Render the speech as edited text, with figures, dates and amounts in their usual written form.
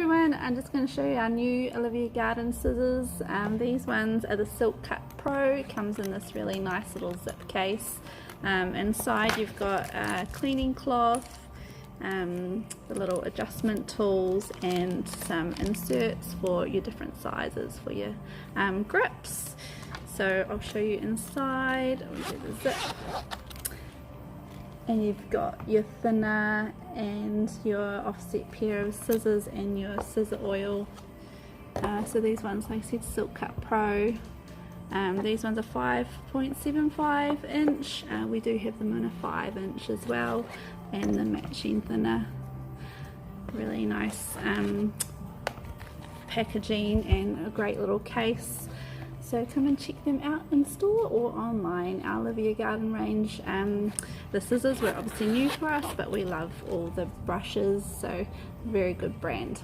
Everyone, I'm just going to show you our new Olivia Garden scissors. These ones are the SilkCut Pro. It comes in this really nice little zip case. Inside you've got a cleaning cloth, the little adjustment tools, and some inserts for your different sizes for your grips. So I'll show you inside. I'll do the zip. And you've got your thinner and your offset pair of scissors and your scissor oil. So these ones, like I said, SilkCut Pro. These ones are 5.75 inch. We do have them in a 5 inch as well, and the matching thinner. Really nice packaging and a great little case. So come and check them out in store or online. Our Olivia Garden range. The scissors were obviously new for us, but we love all the brushes, so very good brand.